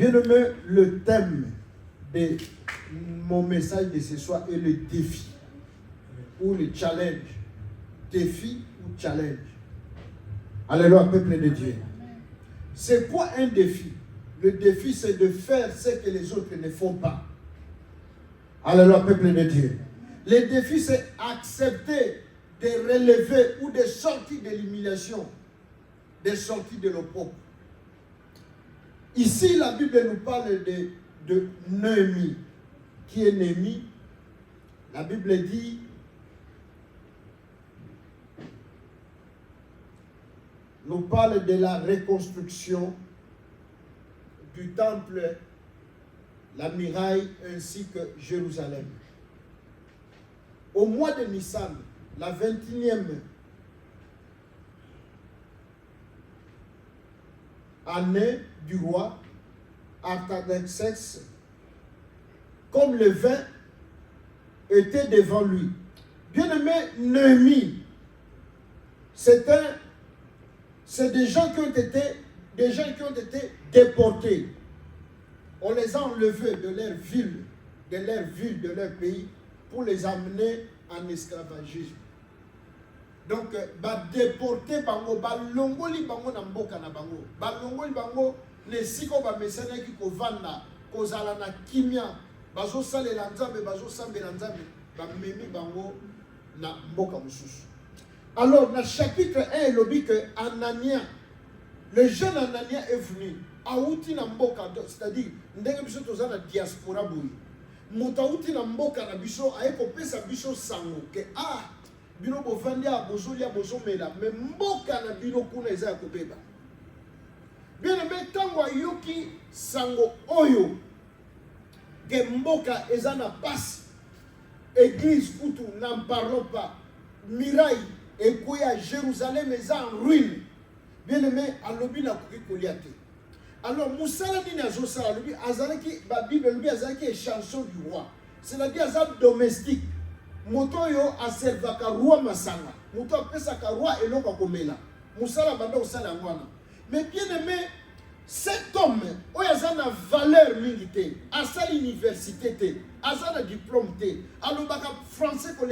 Bien-aimé, le thème de mon message de ce soir est le défi ou le challenge. Défi ou challenge. Alléluia, peuple de Dieu. C'est quoi un défi? Le défi, c'est de faire ce que les autres ne font pas. Alléluia, peuple de Dieu. Le défi, c'est accepter de relever ou de sortir de l'humiliation, de sortir de l'opprobre. Ici, la Bible nous parle de Néhémie. Qui est Néhémie? La Bible dit, nous parle de la reconstruction du temple, la muraille ainsi que Jérusalem. Au mois de Nissan, la 21e année du roi Artaxerxès, comme le vin était devant lui. Bien-aimé, Néhémie, c'est des gens qui ont été déportés. On les a enlevés de leur ville, de leur pays, pour les amener en esclavagisme. Donc, déporté bango, longoli bango na mboka na bango, longoli bango les siko ba mesana ki ko vanda, ko zala na kimia, bazo sale la nzambe, bazo sambe la nzambe, ba memi bango na mboka mususu. Alors, dans le chapitre 1, il dit que Anania, le jeune Anania est venu, Aouti na mboka, c'est-à-dire, ndenge biso toza na diaspora boui. Moutauti na mboka na biso, aye ko pesa biso sango, que bino bovandia bozolia bozomela, mais mboka na bino kuna eza kobeba. Bien aimé, tango yoki sango oyo, que mboka eza na passe, église kutu, n'en parlons pas, miraille, et quoi Jérusalem est en ruine. Bien aimé, alobi na kuki koliate. Alors, Moussala dit na Zosala, alobi azalaki, ba Bible alobi azalaki est chanson du roi. C'est-à-dire azal domestique. Moto yo aservaka roi masanga. Moto apesaka roi eloko komela. Moussala banda osala ngwana. Mais bien aimé, cet homme, il a une valeur militaire, à sa université, à sa diplôme, à le français, à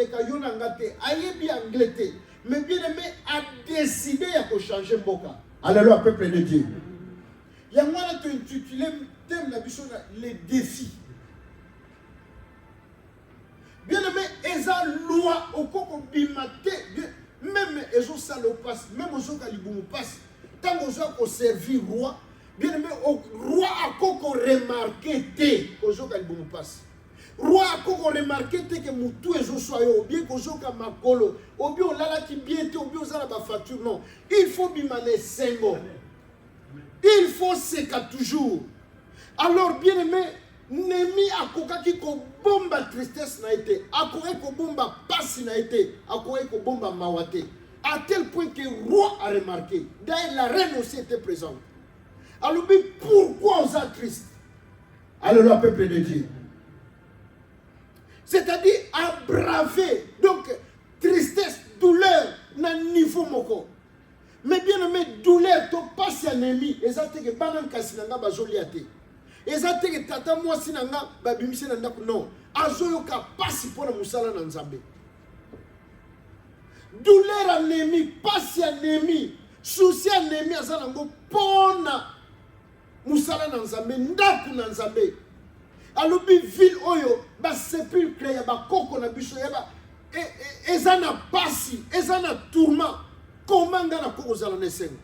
anglais, mais bien aimé, a décidé de changer Mboka. Alléluia, peuple de Dieu. Il y a moi qui intitulé thème les défis. Bien aimé, ils ont loi au coco bimate, même ils ont salopasse, même ils ont kaliboupasse, tant qu'ils ont servi roi. Bien aimé, roi a koko remarqué que kaliboumu passe. Roi a koko remarqué que moutou et soyo, ou bien que ka makolo, ou bien lala qui bien ou bien zala ba facture non. Il faut bimane sengo. Il faut seka toujours. Alors bien aimé, Néhémie a koka ki ko bomba tristesse na été, a koka ko bomba passe na été, a koka ko bomba mawate. À tel point que le roi a remarqué. D'ailleurs la reine aussi était présente. Alors, pourquoi on est triste? Alors, le peuple de Dieu. C'est-à-dire, à braver. Donc, tristesse, douleur, na niveau moko. Mais bien aimé, douleur, to passe à Néhémie. Et ça, c'est que banan kasinanga bazoliate. Et ça, c'est que tata moi sinanga babimisi nanda non. Azoyo ka passe pour la musala na nzambe. Douleur à Néhémie, passe à Néhémie. Souci à Néhémie, azanango pona. Musala na nzambe, ndaku na nzambe. Alobi ville oyo, ba sépulcre ya ba koko na biso ya ba eza na pasi, eza na tourment. Comment nga na koko zala nesengo?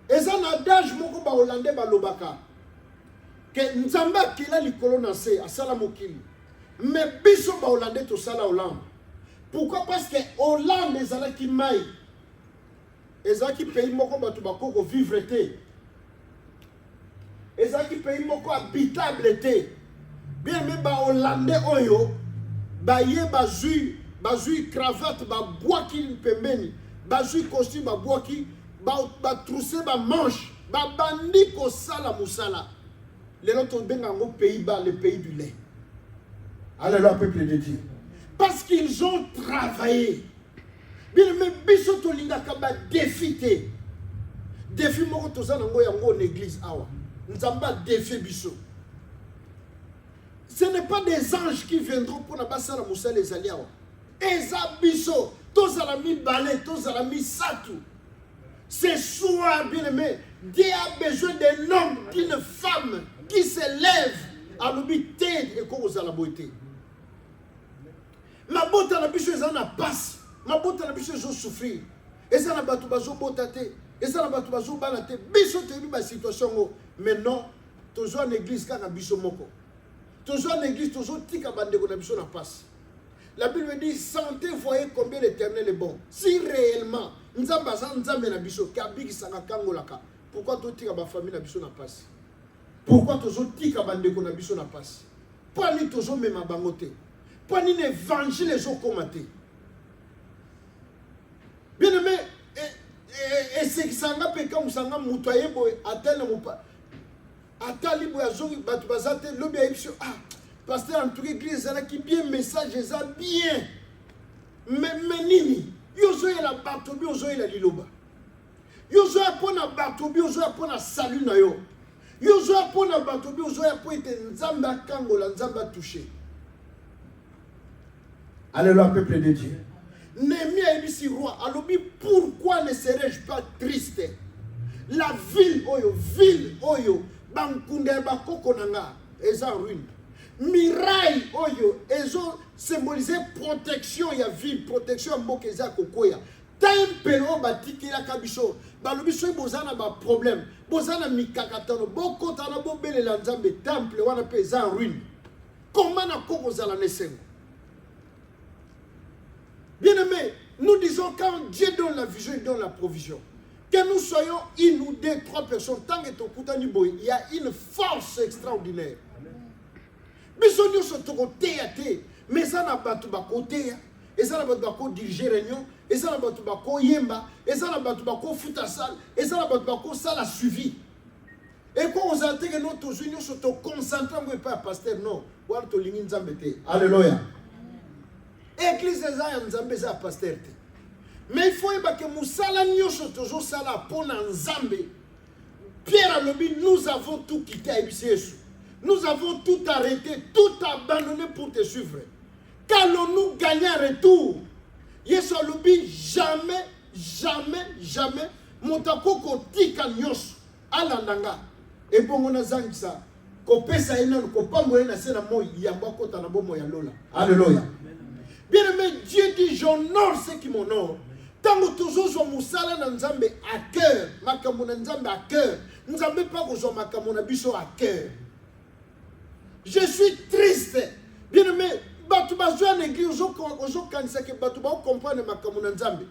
Eza na adage moko ba Hollandais ba lobaka. Que nzambe akila likolo na se, asala mokili. Mais biso ba Hollandais to sala Hollande. Pourquoi? Parce que Hollande ezala ki mai. Ezaki pays moko batu bakoko vivre te. Ezaki pays moko habitable te. Bien mais ba Hollandais oyo ba ye bazui cravate ba boaki pembeni, bazui costume ba boaki ba trousse ba manche, ba bandi ko sala musala. Les autres benga ngo Pays-Bas, le pays du lait. Alléluia, peuple de Dieu. Parce qu'ils ont travaillé. Bien mais biso to lingaka ba défi te. défi moko toza nango yango en église awa. Nzamba défi biso. Ce n'est pas des anges qui viendront pour la basse à la moussa les alliés. Eza biso, tous à la mi balai, tous à la mi satou. Ce soir, bien aimé, Dieu a besoin d'un homme, d'une femme qui se lève à l'obité et qu'on a la beauté. Ma beauté à la biche, elle a passe. Ma beauté à la biche, elle a souffrir. Et ça n'a pas tout bazo botate. Et ça n'a pas tout bazo balate. Bicho te dit ma situation. Mais non, toujours en église, quand on a bicho moko. Toujours en église, toujours tika bande qu'on a bicho na passe. La Bible dit, sentez, voyez combien l'Éternel est bon. Si réellement, Nzamba na bicho, kabiki sanga kangolaka. Pourquoi tout tika ba famille na bicho na passe? Pourquoi toujours tika bande qu'on a bicho na passe? Pas ni toujours même à bangote. Pas ni évangile les gens commentés. Bien aimé, et c'est que ça n'a pas comme ça n'a moutoyé boy atteint mon pas. Atali boy azongi batu bazate lobi aipsio ah pasteur en tout église là qui bien message ça bien. Mais nini yozo la batobi yozo la liloba. Yozo apona batobi yozo apona salut na yo. Yozo apona batobi yozo apona ete nzamba kangola nzamba touché. Alléluia, peuple de Dieu. Néhémie a dit roi, alors pourquoi ne serais-je pas triste? La ville oyo, Bankunda Bakokonanga, est en ruine. Miraille oyo, ils ont symbolisé protection, il y a ville, protection Mokeza Kokoya. Temple o batiki la kabiso, balobiso bozana ba problème, bozana mikakatano, bokotana bobele la nzambe, temple wana pe en ruine. Comment na koko zala nesengo? Bien-aimés, nous disons quand Dieu donne la vision, il donne la provision. Que nous soyons une ou deux, trois personnes, tant que il y a une force extraordinaire. Mais si nous sommes côté à côté, mais ça n'a pas tout bas côté, et ça n'a pas tout bas diriger réunion, et ça n'a pas tout bas yemba, et ça n'a pas tout bas foutre salle, et ça n'a pas tout bas ça l'a suivi. Et quand on a que notre union se concentre, on ne peut pas pasteur, non. Alléluia. Église est Nzambe za pasteur. Mais il faut que Moussala nyosho toujours sala pour Nzambe. Pierre Alobi, nous avons tout quitté à Jésus. Nous avons tout arrêté, tout abandonné pour te suivre. Qu'allons-nous gagner en retour? Yesu Alobi, jamais, jamais, jamais, Motakoko tika nyosho alandanga. Et bon on a zangisa. Ko pesa ina ko pambo ina sena moi yamba kota na bomo ya lola. Alléluia. Bien aimé, Dieu dit j'honore ceux qui m'honorent. Tant que toujours je moussala na nzambe à cœur, makambo na nzambe à cœur. Nzambe pas que je makambo na biso à cœur. Je suis triste. Bien aimé, batu bazwa na église ozo kanisa ke batu ba comprendre makambo na nzambe.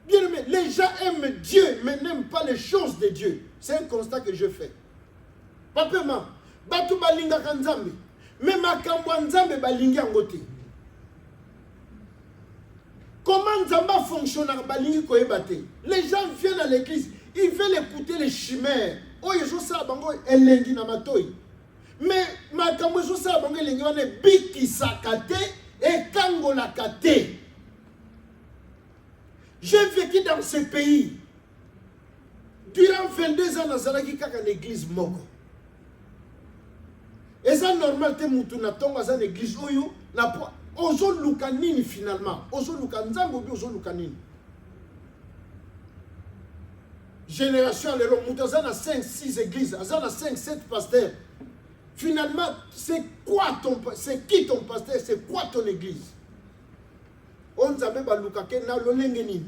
Bien aimé, les gens aiment Dieu mais n'aiment pas les choses de Dieu. C'est un constat que je fais. Papa ma, batu balinga ka nzambe, mais makambo nzambe balinga ngote. Comment Nzamba fonctionne à Balingi Koebate? Les gens viennent à l'église, ils veulent écouter les chimères. Oh, ils ont ça, bango, elengi na matoi. Mais ma kambo ils ont ça, bango, elengi wane biki sakate et kangola kate. J'ai vécu dans ce pays. Durant 22 ans, nazalaki kaka l'église moko. Et ça normal te mutu na tonga za l'église oyo na po. Ozo lukanini finalement. Ozo lukanzambo bi ozo lukanini. Génération les romoutazana 5-6 églises, azana 5-7 pasteurs. Finalement, c'est qui ton pasteur, c'est quoi ton église? On zabe ba lukake na lolengenini.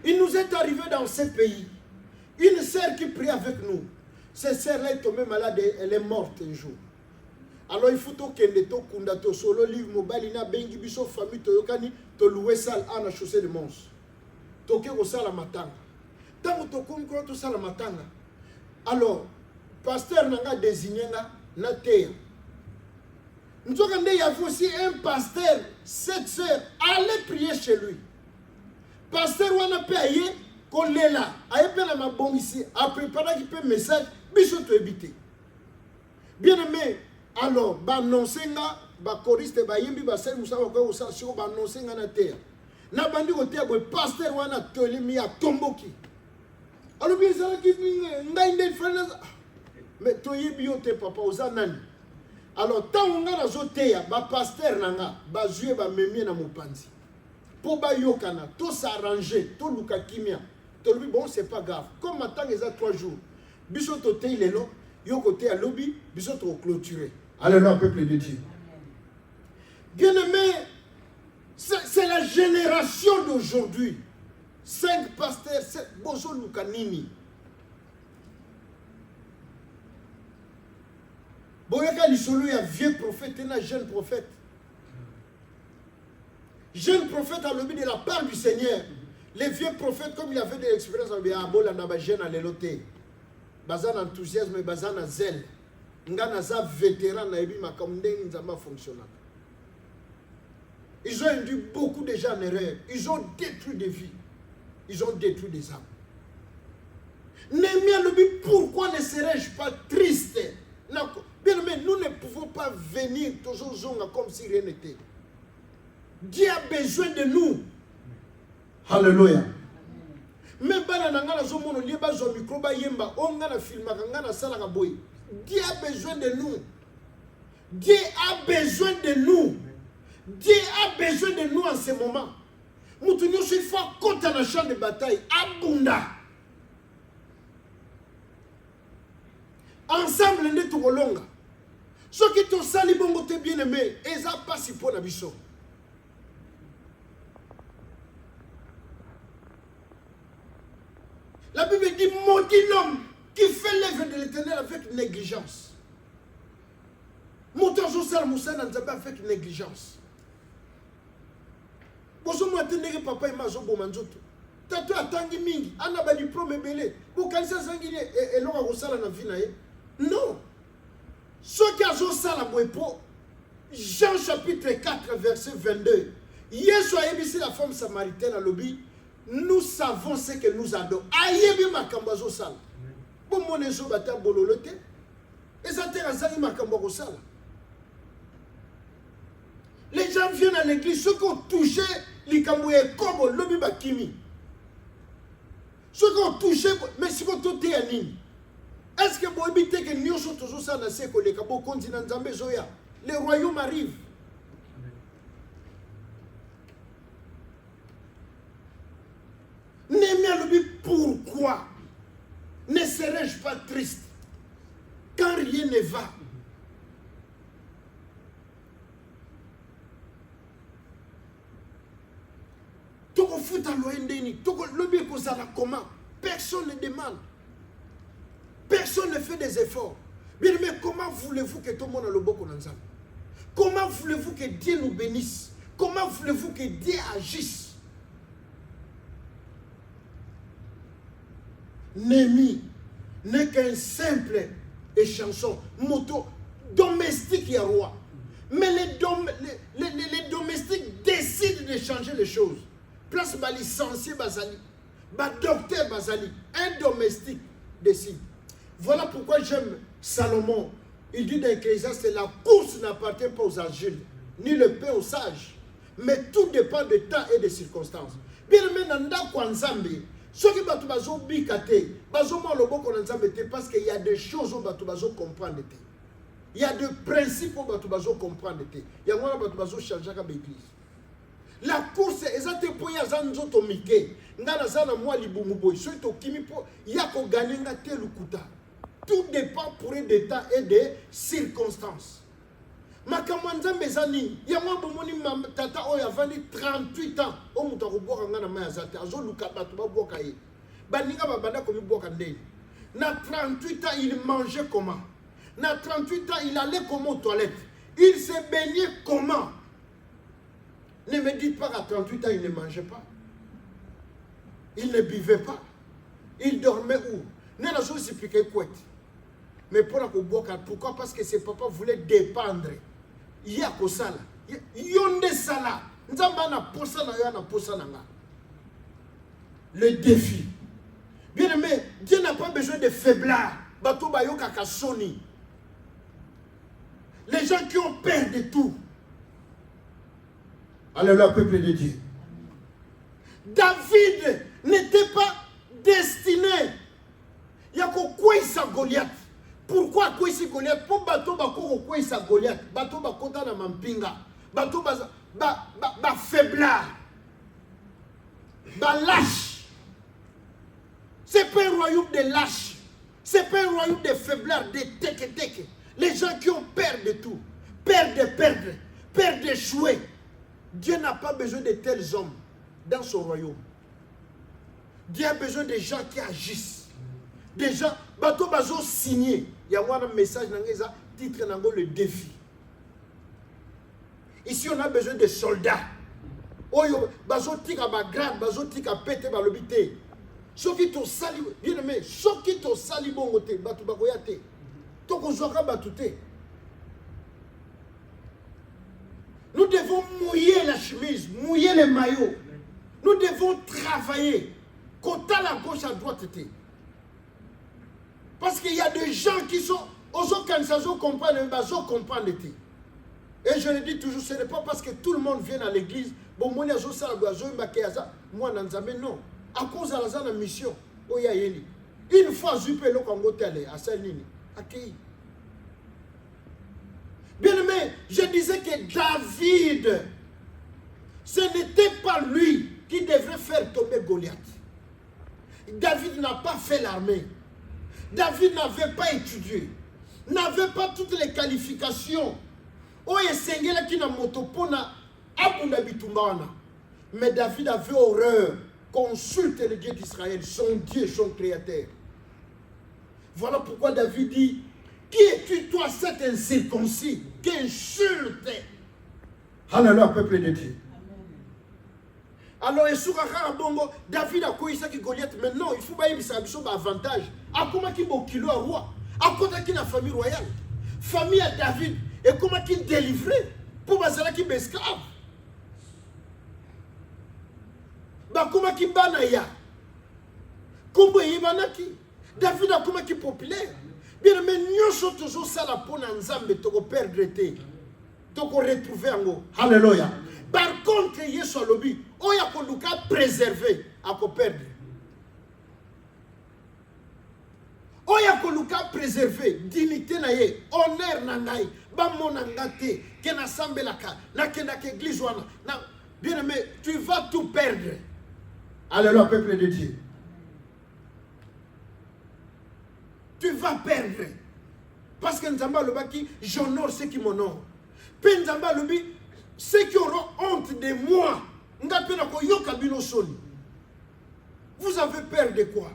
Il nous est arrivé dans ce pays une sœur qui prie avec nous. Cette sœur-là est tombée malade, elle est morte un jour. Alors il faut que to kunda to solo livre mobile na bengi biso famille to yokani to louer salle à la chaussée de Mons. To ke ko sala matanga. Tango to konko to sala matanga. Alors pasteur nanga désigné na terre. Nous avons il y avait aussi un pasteur, cette sœur allait prier chez lui. Pasteur wana payé kolela, aye pe na mabong ici, a préparé qui peut message biso to éviter. Bien aimé. Alors, ba nonsenga, ba choriste, ba yembi, ba sel musa wako usa sio ba nonsenga na terre. Na bandi ko terre, bo pasteur wana tolimi a tomboki. Alors bien ça qui mais toi biote papa ozanani. Alors tant on a zoteya ba pasteur nanga ba zué ba memie na mopanzi. Pour ba yokana tout s'arranger, tout luka kimia. To lui bon c'est pas grave. Comme attend les 3 jours. Biso to te lelo, yo côté à lobby, biso to clôturer. Alléluia peuple de Dieu. Bien-aimé, c'est la génération d'aujourd'hui. 5 pasteurs, 7 bozo lukanini. Boyaka lisolo ya vieux prophète et un jeune prophète. Jeune prophète a lobby de la part du Seigneur. Les vieux prophètes, comme il avait de l'expérience, on dit ah bon, on a jeune à l'éloté. Bazan enthousiasme, bazan à zèle. Ngana za vétéran na ebi makamde nzamba fonctionnel. Ils ont induit beaucoup de gens en erreur. Ils ont détruit des vies. Ils ont détruit des âmes. Néhémie nous dit pourquoi ne serais-je pas triste? Bien mais nous ne pouvons pas venir toujours comme si rien n'était. Dieu a besoin de nous. Alléluia. Mais banana zo mono lieba zo micro ba yemba on ngana filma ngana sala ka boy. Dieu a besoin de nous. Dieu a besoin de nous. Dieu a besoin de nous en ce moment. Moutounyo suis fort contre le champ de bataille. Abunda. Ensemble, nous sommes longs. Ceux qui t'ont sali bon te bien aimé, ils n'ont pas si pour la biso. La Bible dit maudit l'homme qui fait l'œuvre de l'Éternel avec négligence. Montant Josal Moussa n'a pas avec négligence. Bonjour, moi, je papa et ma zobo manzoto. Tato atangi mingi, ana ba diplôme belé. Bo kanisa sangine et l'on a rosala na vie na ye. Non. Ce qui a Josala Mouepo, Jean chapitre 4, verset 22. Yesu a ébissé la femme samaritaine à l'obi. Nous savons ce que nous adorons. Ayebi makambo Josala. Bon mon enso bata bololote. Et ça terre azali makambo Josala. Les gens viennent à l'église, ceux qui ont touché les Kamboué comme l'obi bakimi. Ceux qui ont touché, mais si vous tout est nini. Est-ce que vous habitez que nous sommes toujours ça dans ces collègues, les royaumes arrivent. Néhémie, pourquoi ne serais-je pas triste quand rien ne va? Comment? Personne ne demande. Personne ne fait des efforts. Bien, mais comment voulez-vous que tout le monde ait le bon ensemble? Comment voulez-vous que Dieu nous bénisse? Comment voulez-vous que Dieu agisse? Néhémie n'est qu'un simple échanson, moto, domestique et roi. Mais les domestiques décident de changer les choses. Place ba licencié Bazali, ba docteur Bazali, un domestique décide. Voilà pourquoi j'aime Salomon. Il dit dans Ecclésiaste, la course n'appartient pas aux agiles, ni le pain aux sages. Mais tout dépend de temps et de circonstances. Bien maintenant, dans Nzambe, ceux qui battent bazo bikate, bazo mo lobo ko Nzambe te parce qu'il y a des choses où battu bazo comprendre te. Il y a des principes où battu bazo comprendre te. Il y a moi battu bazo changer comme église. La course est exactement pour y avoir nzoto mike. Ngana zana moi libumu boy. Ceux to kimi po yako gagner nga te lukuta. Tout dépend pour des temps et des circonstances. Makamanza mezani, ya mwa bomoni tata oya vandi 38 ans. O mutako boka ngana mayazate. Azo luka batu ba boka ye. Baninga babanda komi boka ndeni. Na 38 ans, il mangeait comment? Na 38 ans, il allait comment aux toilettes? Il se baignait comment? Ne me dites pas qu'à 38 ans, il ne mangeait pas. Il ne buvait pas. Il dormait où? Ne la chose expliquer quoi? Mais pourquoi? Parce que ses papas voulaient dépendre. Il y a quoi ça là? Yonde sala. Le défi. Bien aimé, Dieu n'a pas besoin de faiblards. Les gens qui ont peur de tout. Alléluia, peuple de Dieu. David n'était pas destiné Il y a quoi ça Goliath? Pourquoi quoi ici Goliath? Pour bateau quoi ça Goliath? Bateau bakota na mampinga. Bateau ba faiblard. Ba lâche. C'est pas un royaume de lâches. C'est pas un royaume de faiblards, de teke-teke. Les gens qui ont peur de tout, peur de perdre, peur d'échouer. Dieu n'a pas besoin de tels hommes dans son royaume. Dieu a besoin de gens qui agissent. Des gens, bateau bazo signé. Il y a un message dans le titre le défi. Ici on a besoin de soldats. Oyo bazo tika ba grade, bazo tika pété ba lobité. Ceux qui t'ont sali, bien aimé, ceux qui t'ont sali bongote, batou bagoyate. Toko zoka batouté. Nous devons mouiller la chemise, mouiller les maillots. Nous devons travailler. Côté à la gauche, à droite. Parce qu'il y a des gens qui sont aux cansazo comprendre, bazo comprendre. Et je le dis toujours, ce n'est pas parce que tout le monde vient à l'église, bon, moi, moi, non. À cause de la mission, une fois, je peux le Congo télé, à Saint-Nini, accueilli. Bien aimé, je disais que David, ce n'était pas lui qui devrait faire tomber Goliath. David n'a pas fait l'armée. David n'avait pas étudié. N'avait pas toutes les qualifications. Mais David avait horreur. Consulte le Dieu d'Israël, son Dieu, son Créateur. Voilà pourquoi David dit: qui es-tu, toi, cet incirconcis, qui insulte? Alléluia, peuple de Dieu. Alors, David a quoi ça qui Goliath? Mais non, il faut pas y avoir avantage. À comment qu'il est kilo à roi? À quoi qu'il a famille royale? Famille à David. Et comment qu'il délivré? Pour Bazala qui est esclave. Bah comment qu'il banaya? Comment il banaki? David a comment qu'il est populaire? Bien mais nous sommes toujours ça la peau dans Nzambe toko perdre te. Toko retrouver en. Alléluia. Par contre, il y a sur le but, on y a qu'on nous préserver à qu'on perdre. On y a qu'on nous préserver dignité naie, honneur nangai, ba mon angate, que na sambe la ka, na que église wana. Bien aimé, tu vas tout perdre. Alléluia, peuple de Dieu. Tu vas perdre. Parce que Nzamba le baki, j'honore ceux qui m'honorent. Puis Nzamba le baki, ceux qui auront honte de moi, vous avez peur de quoi?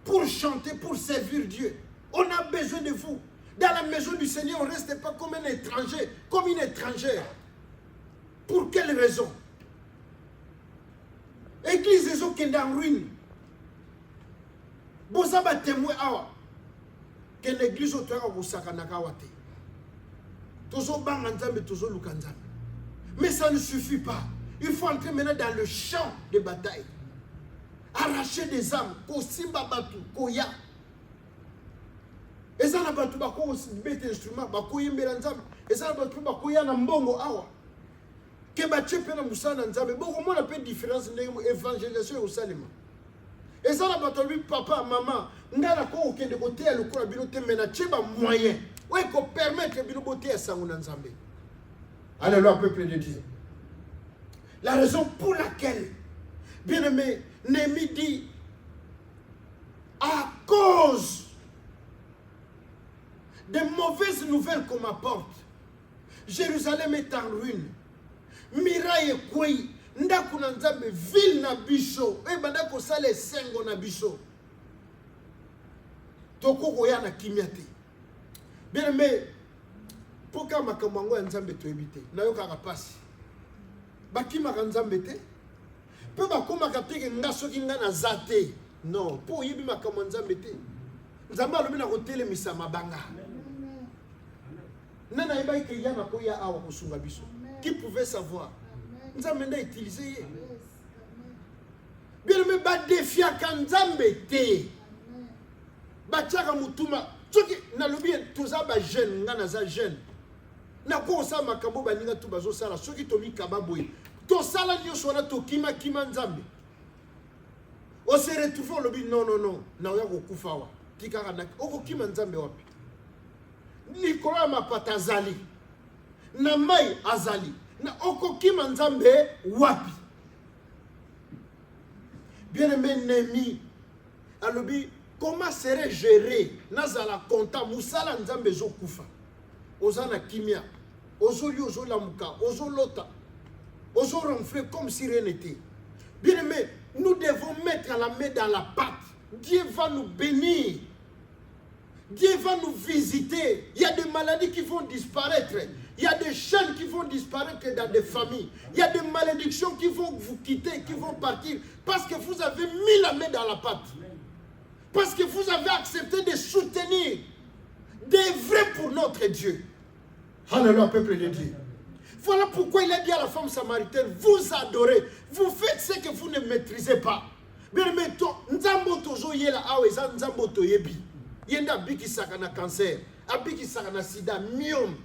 Pour chanter, pour servir Dieu. On a besoin de vous. Dans la maison du Seigneur, on ne reste pas comme un étranger, comme une étrangère. Pour quelle raison? Église des autres qui est en ruine. Vous avez témoin que l'église au terrain vous sakanakawate. Toujours banganzambe, toujours lukanzambe. Mais ça ne suffit pas. Il faut entrer maintenant dans le champ de bataille. Arracher des âmes. Kosimba batu, koya. Et ça n'a pas tout bako bête instrument, bako yembela nzambe. Et ça n'a pas tout bako ya na mbongo awa. Que bache pena musana nzambe. Bon, comment on appelle différence de évangélisation au salima. Et ça n'a pas tout papa, maman. Ngala ko okende côté à le cours bilote mena cheba moyen. Ouais, qu'on permette de bilote à sanguna nzambe. Alléluia, peuple de Dieu. La raison pour laquelle, bien aimé, Néhémie dit, à cause des mauvaises nouvelles qu'on m'apporte, Jérusalem est en ruine. Miraille et Kouy, Ndaku Nanzambe, ville na biso, et Bandako Sale Sengo na biso. Toko Koya na Kimiate. Bien aimé, pourquoi makamango nzambe to ebité na yo kaka pasi bakima nzambe te pe bakoma kapeke nga soki nga na zate non po yibi makamo nzambe te nzambe alobi na kotele misa mabanga nana yeba ke yana ko ya awa kosunga biso qui pouvait savoir nzambe nda utiliser bien me ba defia kan nzambe te ba tchaka mutuma soki na lobi toza ba jeune nga na za jeune na ko sa makambo baninga tu bazo sala soki to mi kababoy to sala nyo sona to kima nzambe On se retrouve au lobby, non, non, non. Naoya Kufawa. Tikaranak. Oko Kimanzambe wapi. Nicolas Mapata Azali. Namai Azali. Na Oko Kimanzambe wapi. Bien-aimé Némi. À lobby, comment serait géré Nazala Konta Moussala Nzambe Zo Kufa. Ozana Kimia. Ozoli Ozolamuka. Ozolota. Ozoronfle comme si rien n'était. Bien-aimé, nous devons mettre la main dans la pâte. Dieu va nous bénir. Dieu va nous visiter. Il y a des maladies qui vont disparaître. Il y a des chaînes qui vont disparaître dans des familles. Il y a des malédictions qui vont vous quitter, qui vont partir. Parce que vous avez mis la main dans la pâte. Parce que vous avez accepté de soutenir des vrais pour notre Dieu. Alléluia, peuple de Dieu. Voilà pourquoi il a dit à la femme samaritaine, vous adorez, vous faites ce que vous ne maîtrisez pas. Bien mettons, nzambo tozo yela aweza nzambo toyebi. Yenda biki sakana cancer, abiki sakana sida, myome.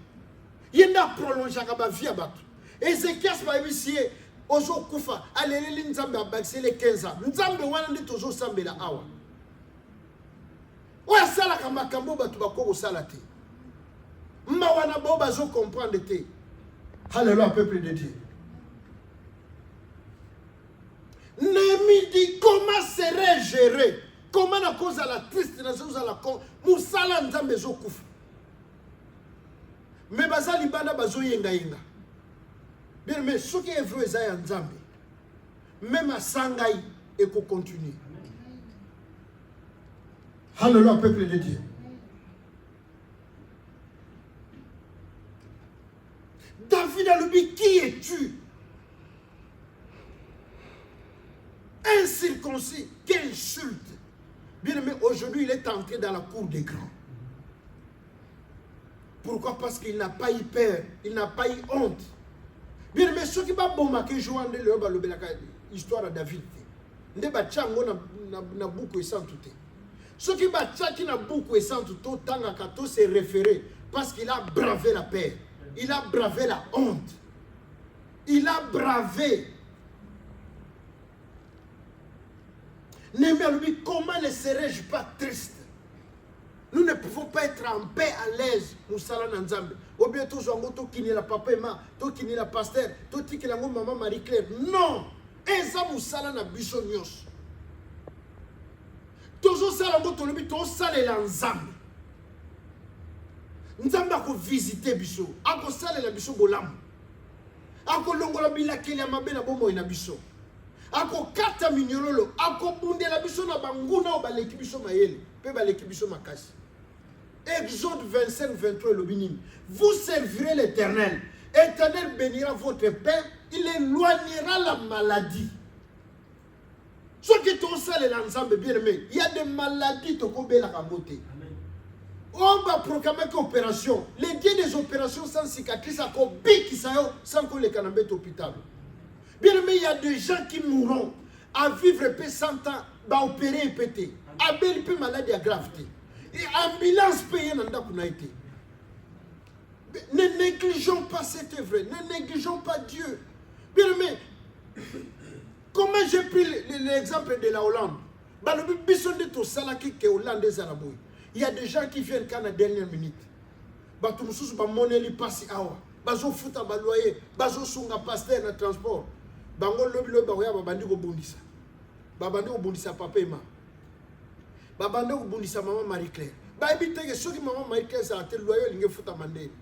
Yenda prolonge ba vie abatu. Ezekias ba bisie ozo kufa, aleleli nzambe abakse le 15 ans. Nzambe wana ndi tozo sambela awa. Oya sala kama kambo batu bakoko sala te. Mma wana bo bazo comprendre te. Alléluia, peuple de Dieu. Némi dit comment serait géré. Comment la cause à la triste, la cause à la cause. Moussala nzambe zo kufa. Mais bazali bana bazo yenga yenga. Bien, mais ce qui est vrai, c'est nzambe. Même à Sangai, et qu'on continue. Alléluia, peuple de Dieu. David a dit, qui es-tu? Incirconcis, quelle insulte. Bien aimé, aujourd'hui il est entré dans la cour des grands. Pourquoi? Parce qu'il n'a pas eu peur, il n'a pas eu honte. Bien aimé, ce qui va bombarder Joanne de l'histoire de David. Ne va tchango na beaucoup et sans tout. Ce qui va tchango na beaucoup et sans tout, tant à kato se référer parce qu'il a bravé la paix. Il a bravé la honte. Il a bravé. Némi, comment ne serais-je pas triste? Nous ne pouvons pas être en paix, à l'aise. Nous sommes ensemble. Ou bien tous on qui n'est la papa et ma, toi qui n'est la pasteur, toi qui n'est la maman Marie-Claire. Non. Et ça nous sommes na bisonios. Tous on s'en va tolobi, tous salé ensemble. Nzamba ko visiter biso, ako sale la biso bolam. Ako longola bilakeli ya mabe na bomo ina biso. Ako kata minyololo, ako bunde la biso na banguna o baleki biso mayele, pe baleki biso makasi. Exode 25-23 le binim. Vous servirez l'Éternel. L'Éternel bénira votre pain, il éloignera la maladie. Ce qui est sale l'ensemble bien aimé, il y a des maladies to kobe la kamote. On va proclamer qu'opération. Les dieux des opérations sans cicatrice, sans qu'on les canabé hôpital. Bien aimé, il y a des gens qui mourront à vivre 100 ans, à opérer et péter. À belle peu maladie à gravité. Et ambulance payée dans la été. Ne négligeons pas cette œuvre. Ne négligeons pas Dieu. Bien aimé, comment j'ai pris l'exemple de la Hollande? Le bison de tout ça qui est hollandais arabouille. Il y a des gens qui viennent quand la dernière minute. Bato mususu ba moneli pasi awa. Bazo futa ba loyer, bazo sunga pasteur na transport. Bango lobi lobi ba ya babandi ko bundisa. Babandi ko bundisa papa ema. Babandi ko bundisa maman Marie-Claire. Ba ebite ke soki maman Marie-Claire ça a été loyer linge futa mandeli.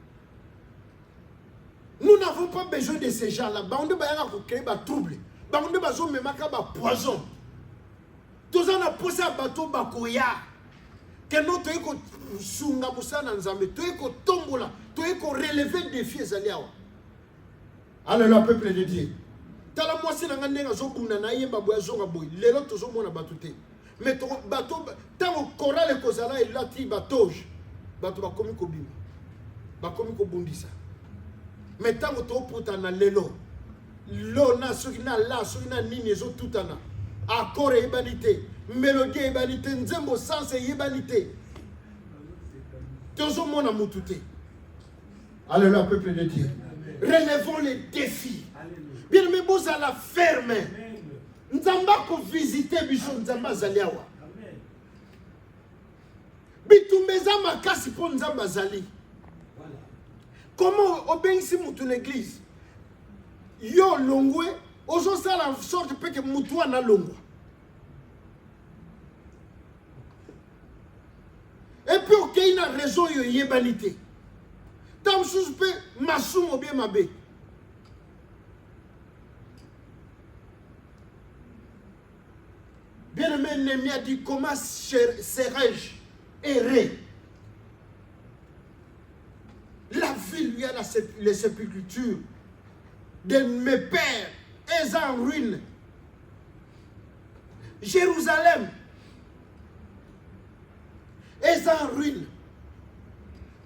Nous n'avons pas besoin de ces gens-là. Bande ba ya ko créer ba trouble. Bande bazo memaka ba poison. Tous on a posé à bateau bakoya. Que notre éco sunga musana nzambe, to éco tombola, to éco relever le défi ezaliawa. Alléluia, peuple de Dieu. Tala mwasi na ngande nga zobuna na yemba boya zonga boy. Lelo to zomona batute. Mais to bato tango korale kozala elati batoge. Bato bakomi kobima. Bakomi kobundisa. Mais tango to puta na lelo. Lo na soki na la soki na nini ezo tutana. Accord et ébalité, mélodie et ébalité, nzembo sens et ébalité. Tous au monde a moutouté. Alléluia, peuple de Dieu. Relevons les défis. Bien aimé, vous à la ferme. Nzamba ko visiter biso nzamba azali awa. Bitumbeza makasi po nzamba azali. Comment obéissez mutu l'église? Yo longwe, ozo sala sorte pe que mutu na longwa. Et puis ok, il a raison yo yebanité. Tam sous pe masum ou bien mabe. Bien-aimé, Néhémie a dit, comment serais-je erré? La ville lui a les sépultures de mes pères est en ruine. Jérusalem est en ruine.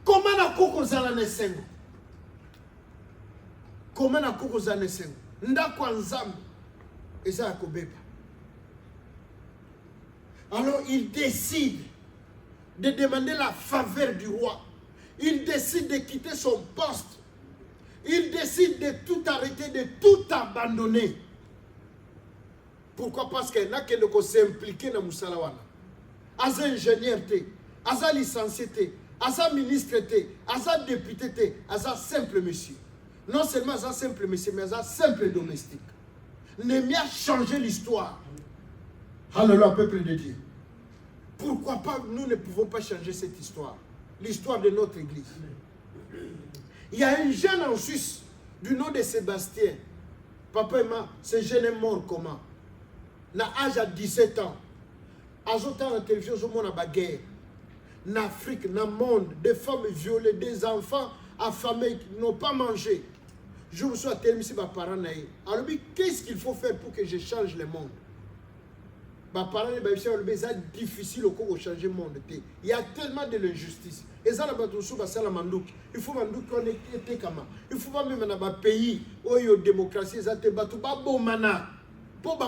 Comment na koko zala nesengo? Comment na koko zala nesengo? Ndako nzambe eza akobeba. Alors il décide de demander la faveur du roi. Il décide de quitter son poste. Il décide de tout arrêter, de tout abandonner. Pourquoi? Parce qu'il y en a qui ne s'impliquent dans Moussalawana. Asa ingénieur, asa licencié, asa ministre, asa député, asa simple monsieur. Non seulement asa simple monsieur, mais asa simple domestique. Néhémie a changé l'histoire. Alléluia, peuple de Dieu. Pourquoi pas nous ne pouvons pas changer cette histoire? L'histoire de notre église. Il y a un jeune en Suisse du nom de Sébastien. Papa et maman, ce jeune est mort comment? Na âge à 17 ans. À ce temps, la télévision, je montre la guerre. En Afrique, dans le monde, des femmes violées, des enfants affamés qui n'ont pas mangé. Je me suis tellement si mes parents naïfs. Alors, qu'est-ce qu'il faut faire pour que je change le monde? Mes parents, c'est difficile de changer le monde. Il y a tellement de l'injustice. Et ça, il faut qu'on ait comment. Il faut pas même dans un pays où il y a une démocratie, il y a des mana pour que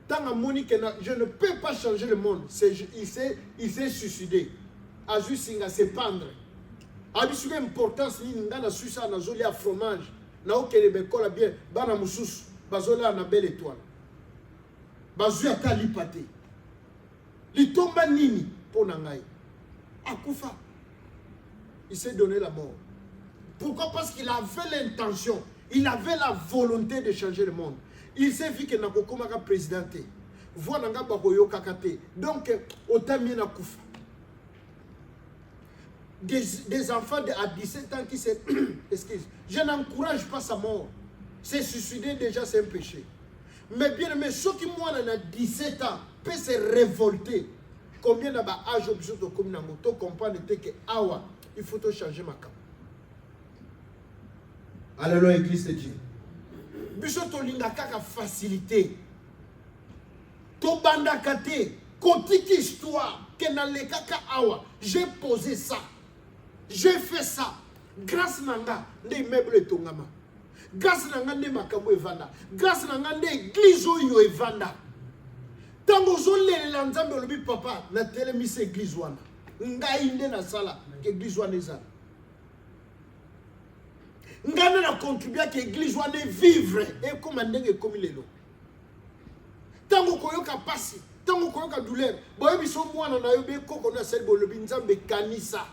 tant que je ne peux pas changer le monde, il s'est suicidé. A juste se pendre. A juste l'importance de Suisse à fromage. Na auquel les bien, bana musus, bazola na belle étoile. Bazuya kalipate. Li tomba nini pour nangai. Akoufa. Il s'est donné la mort. Pourquoi? Parce qu'il avait l'intention, il avait la volonté de changer le monde. Il s'est vu que Nakokoma a présidenté. Voilà nga bakoyo kakate. Donc autant bien akoufa. Des enfants à 17 ans qui se excuse. Je n'encourage pas sa mort. Se suicider déjà c'est un péché. Mais bien aimé, ceux qui moi à 17 ans peuvent se révolter. Combien d'âge obligé de comprendre que awa, il faut changer ma cap. Alléluia, Église de Dieu. Biso to linga kaka facilité. To banda kate, kotiki histoire, que dans le kaka awa, j'ai posé ça. J'ai fait ça. Grâce nanga, des meubles tongama. Grâce nanga de makambo evanda. Grâce nanga de église oyo evanda. Tango zole la nzambe olobi papa na telemise église wana. Ngai nde na sala ke église wana ezala. Ngai na contribuer ke église wana vivre et comme ndenge comme lelo. Tango koyoka pasi, tango koyoka douleur. Boye biso mwana na yo be koko na sel bolobi nzambe kanisa.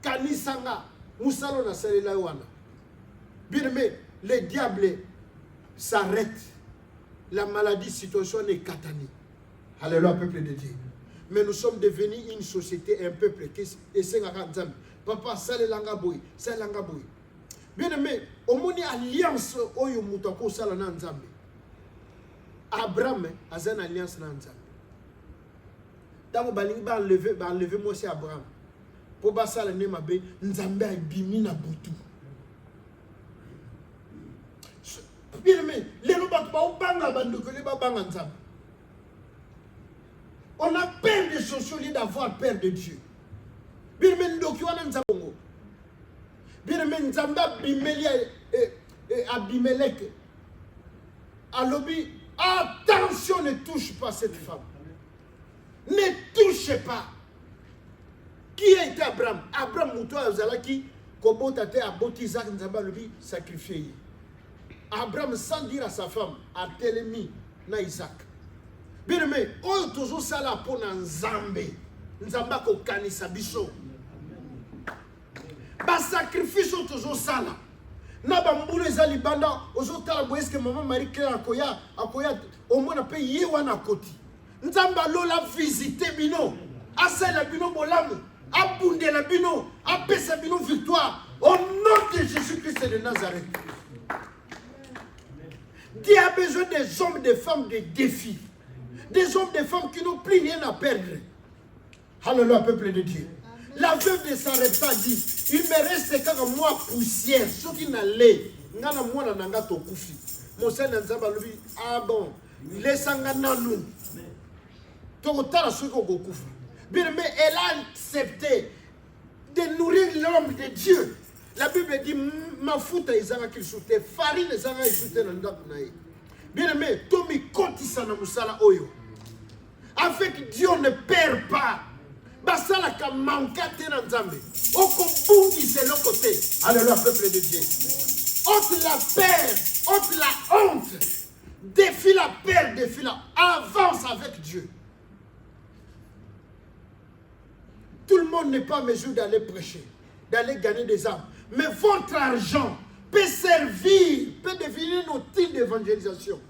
Kanisa nga musalo na sel la wana. Bien aimé, le diable s'arrête. La maladie, situation est katani. Alléluia, peuple de Dieu. Mais nous sommes devenus une société, un peuple qui est papa, ça le langa boy, ça langa boy. Bien aimé, au moins alliance oyo mutako sala na nzambe. Abraham a une alliance na nzambe. Tango balingi ba enlever moi c'est Abraham. Pour ba sala ne mabe nzambe abimi na butu. Bien aimé, on a peur des sociaux d'avoir peur de Dieu. Bien aimé, bien aimé, Nzamba Abimelech. Alobi, attention, ne touche pas cette femme. Ne touchez pas. Qui a été Abraham? Abraham Moutoua Zalaki, Kobo Tate Aboti Zak Nzamba Lobi sacrifié. Abraham, sans dire à sa femme, a télémi na Isaac. Bien aimé, oyo tozo sala po na Nzambe. Nzamba ko kanisa biso. Ba sacrifice tozo sala. Na ba mbulu ezali banda ozo tala bo eske maman Marie Claire akoya au moins na pe ye wana koti. Nzamba lola visiter bino. Asala bino bolamu. Abundela bino. Apesa bino victoire. Au nom de Jésus-Christ de Nazareth. Dieu a besoin des hommes et des femmes de défi. Des hommes et des femmes qui n'ont plus rien à perdre. Alléluia, peuple de Dieu. La veuve de Sarepta dit, il me reste qu'un mois poussière. Ce qui n'a l'est, n'a moi n'a to kufi. Mon Seigneur Nzamba lui, ah bon, laissez-nous nous. Tokotala ce qu'on kufa. Bien mais elle a accepté de nourrir l'homme de Dieu. La Bible dit, ma fouta izanga qu'il soute, farine izanga il soute nandakunae. Bien aimé, Tomi kotisa na musala oyo. Avec Dieu on ne perd pas. Basala ka mankate na Nzambe. Oko bungi c'est le côté. Alléluia, peuple de Dieu. Ôte la peur, ôte la honte. Défie la peur, défie la. Avance avec Dieu. Tout le monde n'est pas en mesure d'aller prêcher, d'aller gagner des âmes. Mais votre argent peut servir, peut devenir un outil d'évangélisation.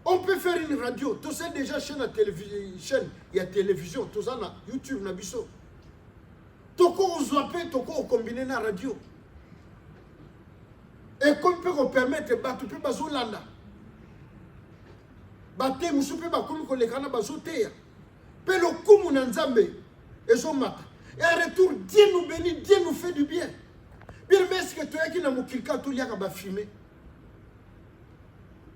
On peut faire une radio. Tout ça déjà chaîne à télévision, il y a télévision, tout ça na YouTube na biso. Toko ozoape, toko combiner na radio. Et comme peut vous permettre batu pe bazolanda. Bate musu pe bakomi kolekana bazoteya. Pe lo kumu na Nzambe ezomata. Et en retour, Dieu nous bénit, Dieu nous fait du bien. Bien, mais est-ce que tu as qui n'a pas tout lié à fumer?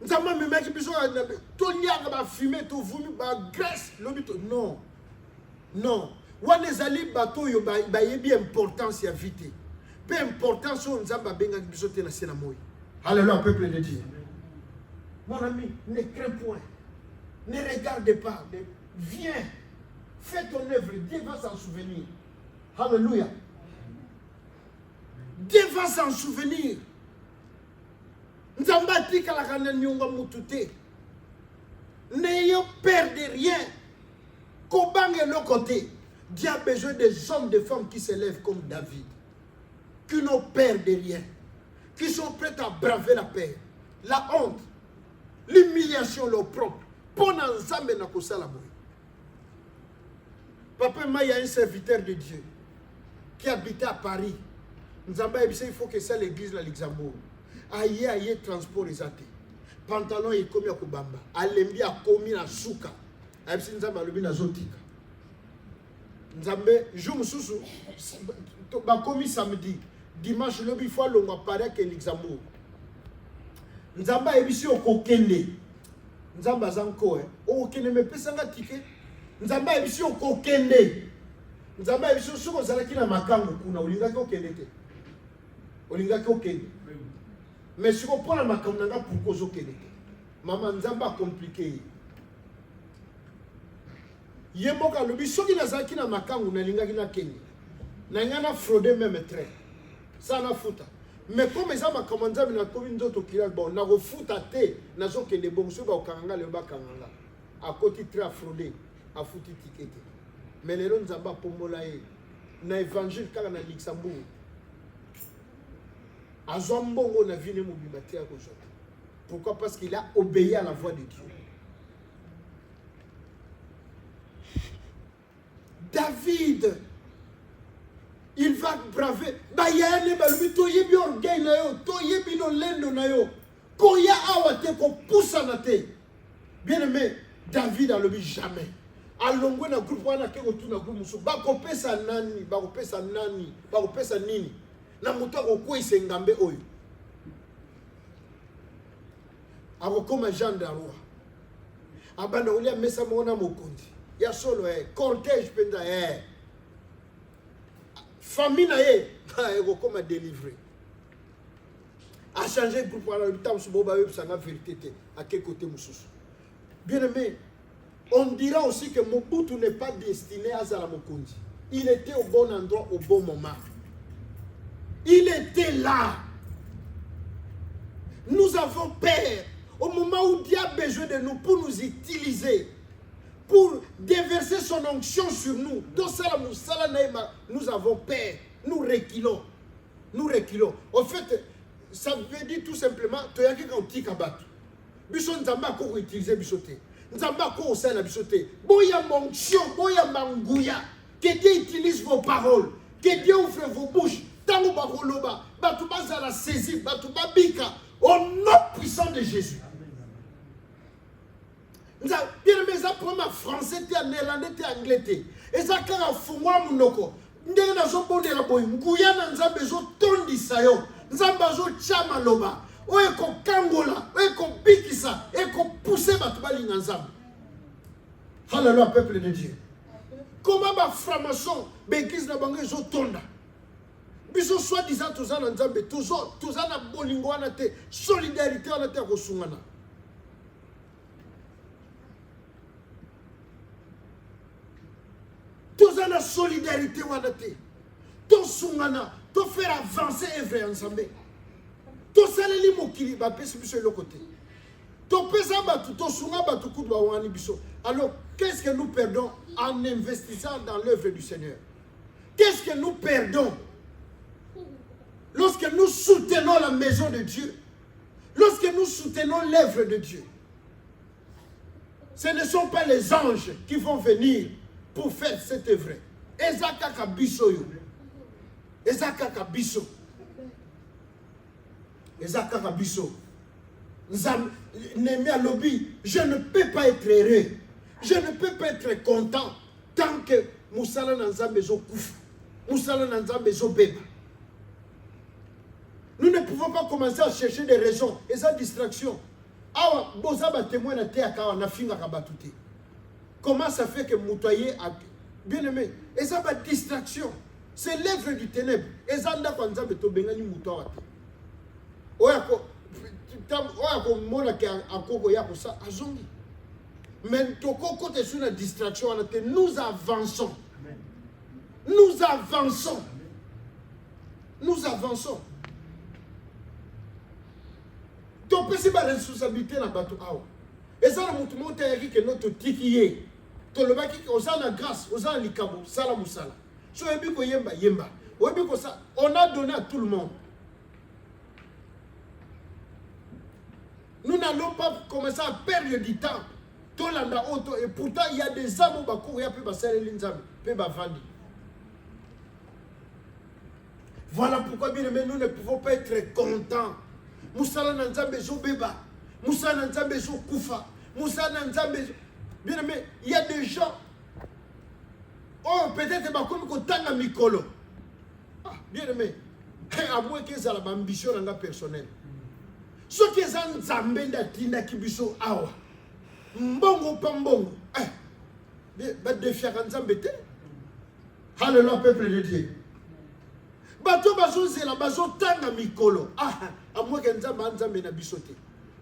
Nous avons même qui besoin de tout lié à fumer, tout vomi, graisse, non. Non. Wan ezali bateau yo ba yebi importance ya vite. Peu importance on nzamba benga bisote na sena moyi. Alléluia, peuple de Dieu. Mon ami, ne crains point. Ne regarde pas. Viens. Fais ton œuvre. Dieu va s'en souvenir. Alléluia. Dieu va s'en souvenir. Nzamba tika la kana nyonga mutute. N'ayons peur de rien. Kobang est l'autre côté. Dieu a besoin des hommes, des femmes qui se lèvent comme David. Qui n'ont peur de rien. Qui sont prêts à braver la peur. La honte. L'humiliation, l'opprobre. Pour n'ensemble na kosala boy. Papa, il y a un serviteur de Dieu qui habitait à Paris. Nzamba il faut que ça l'église à Luxembourg. Aïe, transport les athées. Pantalon est commis à Kobamba. Alembi a commis à Souka. Aïe, Nzamba le bin à Zotika. Nzambe, jour mususu, ba commis samedi. Dimanche, le fois l'on va parler que Luxembourg. Nzamba ebisi okokende. Nzamba zanko okende me pesanga ticket. Nzamba ebisi okokende. Nzamba ebisi soko zalaki na makango kuna olingaki okende te. Olingaki okende. Mais si on prend la makango nanga pourquoi okende te. Maman Nzamba compliqué. Yemoka lobi soki nazalaki na makango na lingaki na kende. Na ngana frauder même très. Ça na futa. Mais comme ça ma commandant na komi nzoto kila bon na ko futa te na zo kende bon so ba okanga le ba kanga. A côté très frauder, a futi ticket. Mais les gens Nzamba pomola e na évangile kala na Luxembourg. Azombongo na vine mobimati ya kozo. Pourquoi? Parce qu'il a obéi à la voix de Dieu. David, il va braver. Bayane balubi to yebi orgueil na yo, to yebi no lendo na yo. Koya awate ko poussa na te. Bien aimé, David a lebi jamais. Alongwe na groupe wana ke ko tuna groupe muso. Ba ko pesa nani, ba ko pesa nani, ba ko pesa nini. Na muto ko kwise ngambe oyo. Ako koma Jean Darwa. Abana ulia mesa mona mokonzi. Ya solo cortège penda famille na ye eko comme délivrer a changer groupe ala bitam subo ba web sanga vérité te à quel côté mususu. Bien aimé, on dira aussi que Mobutu n'est pas destiné à Zala Mokonzi. Il était au bon endroit au bon moment. Il était là. Nous avons peur. Au moment où Dieu a besoin de nous pour nous utiliser, pour déverser son onction sur nous, nous avons peur. Nous reculons. Nous reculons. En fait, ça veut dire tout simplement, tu as quelqu'un qui a battu. Biso nzamba ko utiliser bisoté. Nzamba ko osala bisoté. Boya monction, boya mangouya. Que Dieu utilise vos paroles. Que Dieu ouvre vos bouches. Tango bakoloba, batu bazala saisi, batu babika au nom puissant de Jésus. Bien aimé, ça prend ma français, t'es néerlandais, t'es anglais, et ça quand on fumwa munoko. Ndenge na zo bonde la boy, nguya na nzambe zo tondi sayo, nzamba zo chama loba. Eko kangola, eko bikisa, eko pousser batu balinga nzambe. Alléluia, peuple de Dieu. Comment ba franc-maçon, békis na bango zo tonda. Biso soi-disant tous en nzambe, tous en bolingo wana te, solidarité wana te ko sungana. Tous en solidarité wana te. To sungana, to faire avancer œuvre ensemble. To saleli mokili ba pesi biso le côté. To pesa batu to sunga batu kudu wani biso. Alors, qu'est-ce que nous perdons en investissant dans l'œuvre du Seigneur? Qu'est-ce que nous perdons lorsque nous soutenons la maison de Dieu? Lorsque nous soutenons l'œuvre de Dieu? Ce ne sont pas les anges qui vont venir pour faire cette œuvre. Ezaka kabiso yo. Ezaka kabiso. Ezaka kabiso. Némi à lobby, je ne peux pas être heureux. Je ne peux pas être content tant que Moussala Nanzambe zo kouf. Moussala Nanzambe zo beba. Nous ne pouvons pas commencer à chercher des raisons et ça distraction. Awa bozaba témoin na te akawa na finga kabatute. Comment ça fait que Moutoyer a bien aimé? Et ça va distraction. C'est l'œuvre du ténèbre. Et ça n'a pas nzambe to bengani Moutoyer. Oyako oyako mona ke akoko yako sa azongi. Mais toko kote sur la distraction nous avançons. Nous avançons. Nous avançons. Tu peux pas responsabilité dans bateau awa. Et ça le mutu monte yaki que notre tikiye. To le baki ko ça la grâce, on a likabo, sala musala. So ebi ko yemba yemba. Obi ko ça, on a donné à tout le monde. Nous n'allons pas commencer à perdre du temps. Tolanda auto et pourtant il y a des âmes ba ko ya pe ba sala linzambe, pe ba vandi. Voilà pourquoi bien aimé, nous ne pouvons pas être contents. Moussala Nanzambe zo beba. Moussala Nanzambe zo koufa. Moussala Nanzambe. Bien aimé, il y a des gens. Oh, peut-être que comme Kotanga Mikolo. Ah, bien aimé. À moins que ça la ambition dans personnel. Ce qui est en Zambé d'Atinda Kibiso Awa. Mbongo Pambongo. Eh, bah, défier Nzambe. Alléluia, peuple de Dieu. Bato bazo zela bazo tanga mikolo. Ah, à moins que Nzambe na bisote.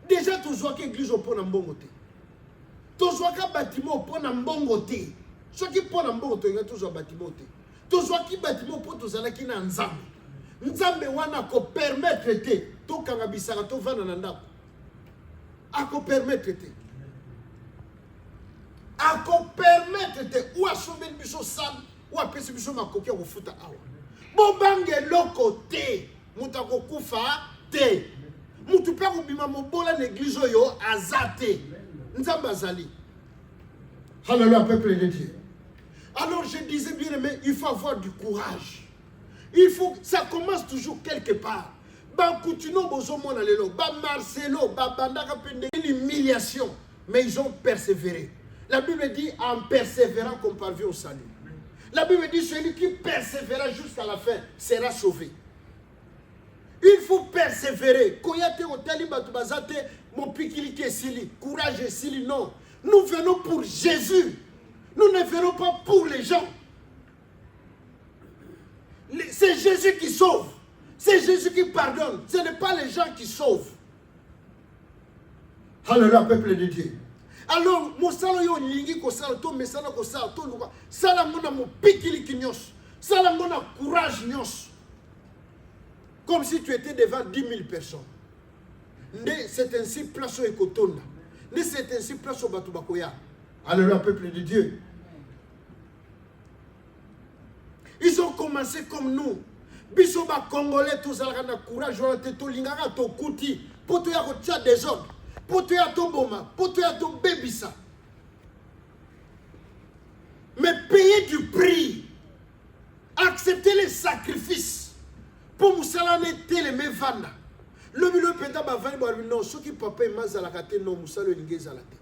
Déjà tous vois que l'église au pont en mbongo te. Tous vois que bâtiment au pont en mbongo te. Ceux qui pont en mbongo te, il y a toujours bâtiment te. Tous vois qui bâtiment au pont tous ala qui na Nzambe. Nzambe wana ko permettre te. To kanga bisaka to vana na ndako. Ako permettre te. Ako permettre te. Ou a sauver biso sam, ou a pesi biso makokia au futa awa. Bobange loko te, mutako kufa te. Mutu pa kubima mobola l'église yo azate. Nzamba zali. Alléluia, peuple de Dieu. Alors je disais bien aimé, il faut avoir du courage. Il faut, ça commence toujours quelque part. Ba Coutinho bozomo na lelo, ba Marcelo, ba Bandaka pende une humiliation, mais ils ont persévéré. La Bible dit en persévérant qu'on parvient au salut. La Bible dit celui qui persévérera jusqu'à la fin sera sauvé. Il faut persévérer. Koyate otali batubazate mon pikili kesili, courage sili non. Nous venons pour Jésus. Nous ne venons pas pour les gens. C'est Jésus qui sauve. C'est Jésus qui pardonne. Ce n'est pas les gens qui sauvent. Alléluia, peuple de Dieu. Alors, mosala yo lingi ko sala to mesala ko sala to luka sala mona mo pikili kinyos sala mona courage nyos comme si tu étais devant 10 000 personnes. C'est ainsi place au Ekotonda. C'est ainsi place au Batubakoya. Alléluia, peuple de Dieu. Ils ont commencé comme nous. Bisoba Congolais, tous les courage, tout lingara, to kuti, pour te y des ordres, pour te y boma, pour te y bébisa. Mais payer du prix, accepter les sacrifices pour nous salamer les mévanda. Le milieu penta bavani bavani non, ceux qui papa et mazalakate non, musalo lingé zalate.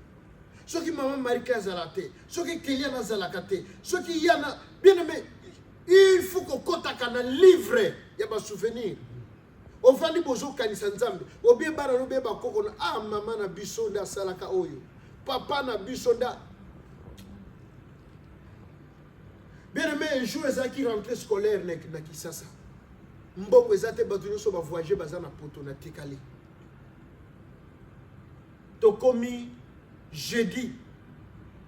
Ceux qui maman marika zalate, ceux qui keliana zalakate, ceux qui yana bien aimé. Il faut qu'on compte un livre, il y a des souvenirs. Au fond, il y a des kanisa nzambe. Au bien bara no bien bakoko na ah maman na bisonda salaka oyo. Papa na bisonda. Bien aimé, un jour ils qui rentrée scolaire na Kisasa. Mboko ezate batu nyoso ba voyager baza na poto na tikali. Tokomi jeudi.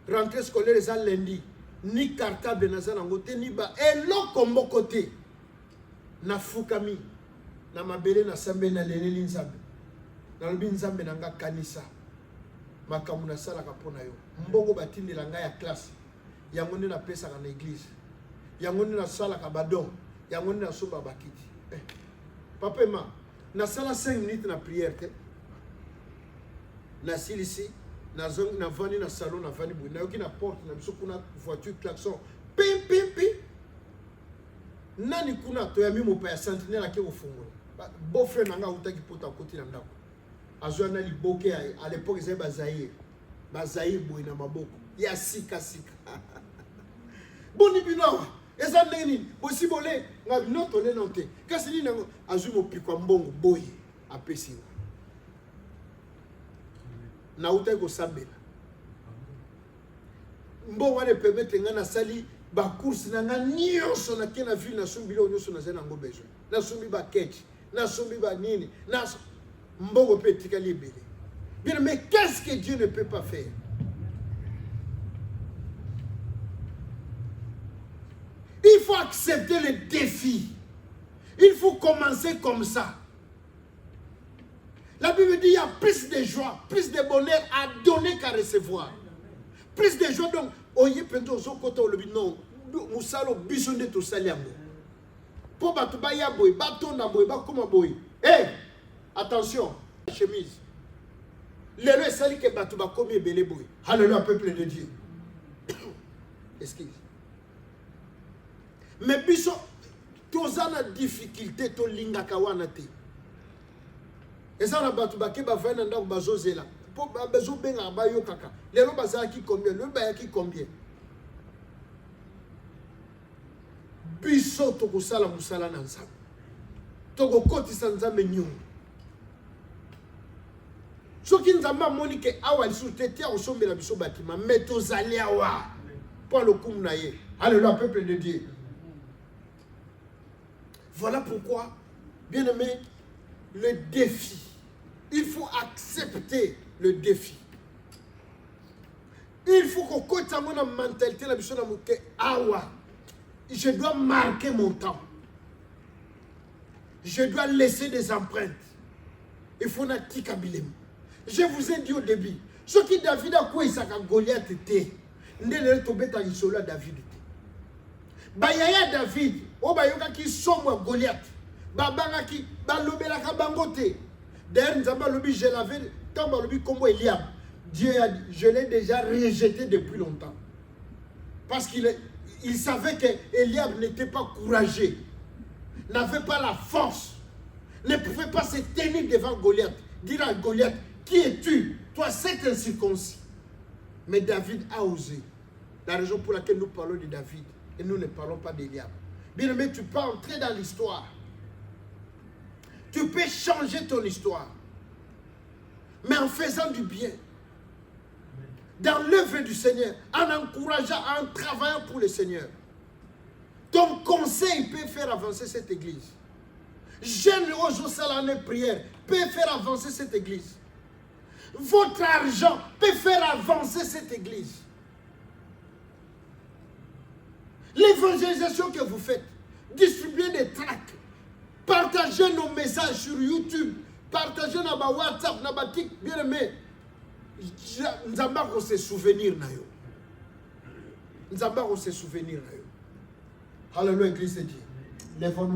Rentrée scolaire eza lundi. Ni cartable naza na ngote ni ba eloko mbokote na fukami na mabele na sambe na leleli nzambe na lobi nzambe na nga kanisa makamu na sala kapona yo mboko batindela nga ya classe yango nde na pesa na église yango nde na sala ka badon yango nde na somba bakiti papa ma na sala 5 minutes na prière te na silisi na zone na vani na salon na vani bouina yoki na porte na biso kuna voiture klaxon pim pim pim nani kuna to ya mimo pa ya sentinelle ke ofungo beau frère nanga utaki pota côté na ndako azwa na liboke à l'époque ils bazaïr bouina maboko ya sika sika boni bino eza neni possible nga bino to le nonte kasi ni nango azwi mo pikwa mbongo boye apesi na uta ko sambela mbo wane permettre nga na sali ba course na nga nyonso na kena ville na sumbi lo nyonso na zena ngo besoin na sumbi ba ketch na sumbi ba nini na mbo pe tikali belé bien mais qu'est-ce que Dieu ne peut pas faire? Il faut accepter le défi. Il faut commencer comme ça. La Bible dit qu'il y a plus de joie, plus de bonheur à donner qu'à recevoir. Plus de joie, donc, oye pento zo koto le non, musalo bisonde to saliango. Pour batuba ya boy, batonda boy, ba koma boy. Hey, attention, chemise. Lelo sali ke batuba komi belé boy. Alléluia, peuple de Dieu. Excuse. Mais biso tozana difficulté to linga kawana te. Ezana batu ba ke ba vana ndako bazozela. Po bazo benga ba yo kaka. Lelo bazaki combien? Le ba yaki combien? Biso to kusala musala na nzambe. To ko kotisa nzambe nyongo. Soki nzamba moni ke awa lisu tete a osombela biso batima mais tozali awa. Pour le coup na ye. Alléluia, peuple de Dieu. Voilà pourquoi, bien aimé, le défi. Il faut accepter le défi. Il faut qu'on côté mon mentalité la biso na muke awa. Je dois marquer mon temps. Je dois laisser des empreintes. Il faut na tikabilem. Je vous ai dit au début, ce qui David a quoi Isaac Goliath était. Ndele to beta isola David. Bayaya David, o bayoka ki somo Goliath. Babanga ki balobela ka bangote. D'ailleurs nzamba lobi je l'avais tant balobi comme Eliab. Dieu a dit, je l'ai déjà rejeté depuis longtemps. Parce qu'il savait que Eliab n'était pas courageux, n'avait pas la force, ne pouvait pas se tenir devant Goliath, dire à Goliath, qui es-tu? Toi, c'est incirconcis. Mais David a osé. La raison pour laquelle nous parlons de David et nous ne parlons pas d'Eliab. Bien aimé, tu peux entrer dans l'histoire. Tu peux changer ton histoire. Mais en faisant du bien. Dans l'œuvre du Seigneur. En encourageant, en travaillant pour le Seigneur. Ton conseil peut faire avancer cette église. Jeune aujourd'hui prière peut faire avancer cette église. Votre argent peut faire avancer cette église. L'évangélisation que vous faites, distribuez des tracts, partagez nos messages sur YouTube, Partagez dans ma WhatsApp, dans ma TikTok, bien aimé. Nzamba ko se souvenir na yo. Nzamba ko se souvenir na yo. Alléluia, Église de Dieu. Lèvons-nous.